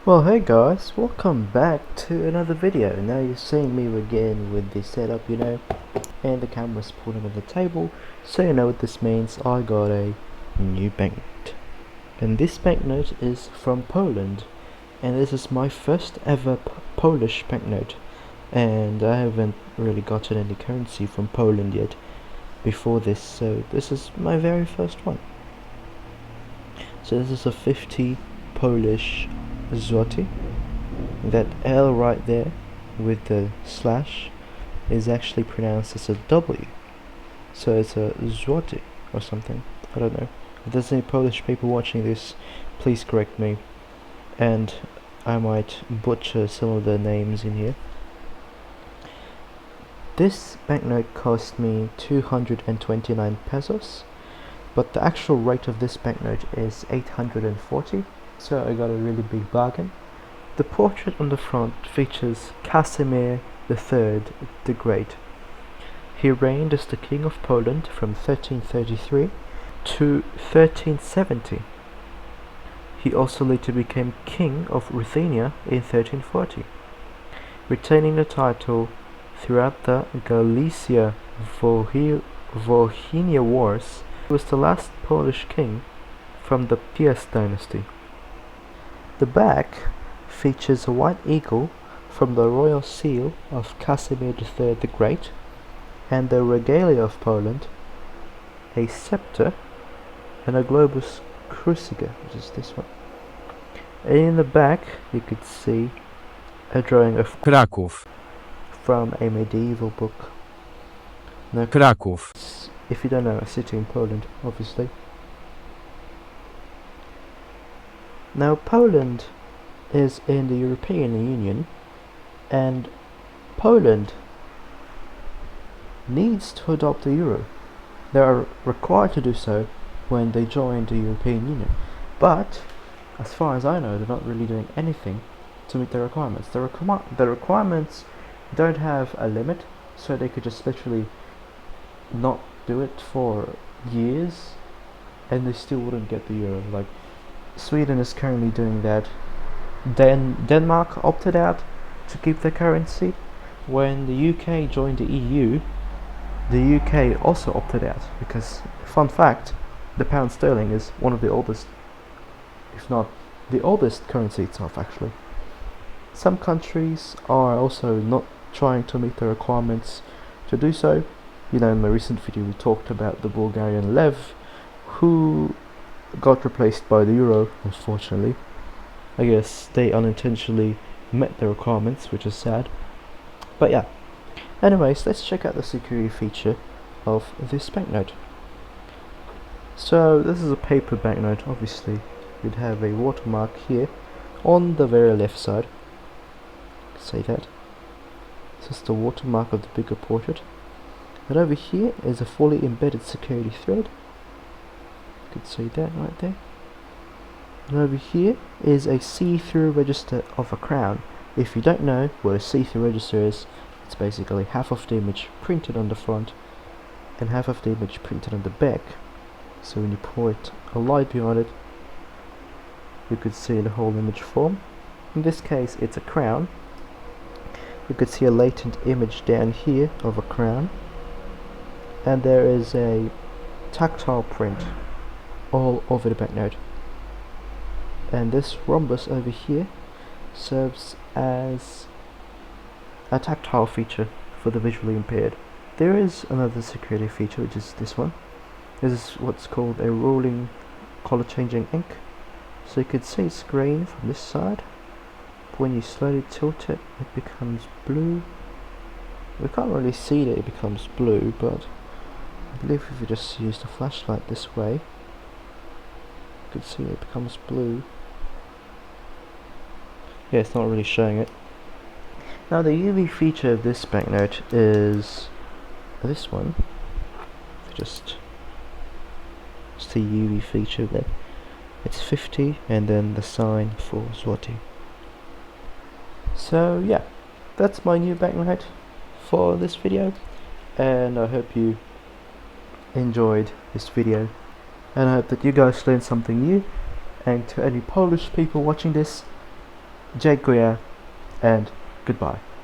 Well, hey guys, welcome back to another video. Now you're seeing me again with the setup, and the camera's pointing on the table, so you know what this means. I got a new banknote, and this banknote is from Poland, and this is my first ever Polish banknote, and I haven't really gotten any currency from Poland yet before this, so this is my very first one. So this is a 50 Polish Zloty. That L right there with the slash is actually pronounced as a W, so it's a Zloty or something. I don't know. If there's any Polish people watching this, please correct me, and I might butcher some of the names in here. This banknote cost me 229 pesos, but the actual rate of this banknote is 840, so I got a really big bargain. The portrait on the front features Casimir III the Great. He reigned as the King of Poland from 1333 to 1370. He also later became King of Ruthenia in 1340, retaining the title throughout the Galicia-Volhynia Wars. He was the last Polish king from the Piast dynasty. The back features a white eagle from the royal seal of Casimir III the Great, and the regalia of Poland, a scepter, and a globus cruciger, which is this one. And in the back you could see a drawing of Kraków. From a medieval book. Now, Kraków. if you don't know, a city in Poland, obviously. Now, Poland is in the European Union, and Poland needs to adopt the euro. They are required to do so when they join the European Union, but as far as I know, they're not really doing anything to meet their requirements. The requirements don't have a limit, so they could just literally not do it for years and they still wouldn't get the euro. Like, Sweden is currently doing that. Denmark opted out to keep their currency. When the UK joined the EU, the UK also opted out because, fun fact, the pound sterling is one of the oldest, if not the oldest currency itself, actually. Some countries are also not trying to meet the requirements to do so. In my recent video we talked about the Bulgarian lev, who got replaced by the euro, unfortunately. I guess they unintentionally met the requirements, which is sad. But yeah. Anyways, let's check out the security feature of this banknote. So this is a paper banknote. Obviously you'd have a watermark here on the very left side. Say that. This is the watermark of the bigger portrait. And over here is a fully embedded security thread. You could see that right there. And over here is a see-through register of a crown. If you don't know what a see-through register is, it's basically half of the image printed on the front and half of the image printed on the back. So when you point a light behind it, you could see the whole image form. In this case it's a crown. You could see a latent image down here of a crown, and there is a tactile print all over the banknote, and this rhombus over here serves as a tactile feature for the visually impaired. There is another security feature, which is this one. This is what's called a rolling color changing ink. So you could see it's green from this side. When you slowly tilt it, it becomes blue. We can't really see that it becomes blue, but I believe if you just use the flashlight this way, you can see it becomes blue. Yeah, it's not really showing it. Now the UV feature of this banknote is this one. Just the UV feature there. It's 50 and then the sign for Zloty. So yeah, that's my new banknote for this video, and I hope you enjoyed this video, and I hope that you guys learned something new. And to any Polish people watching this, Dziękuję and goodbye.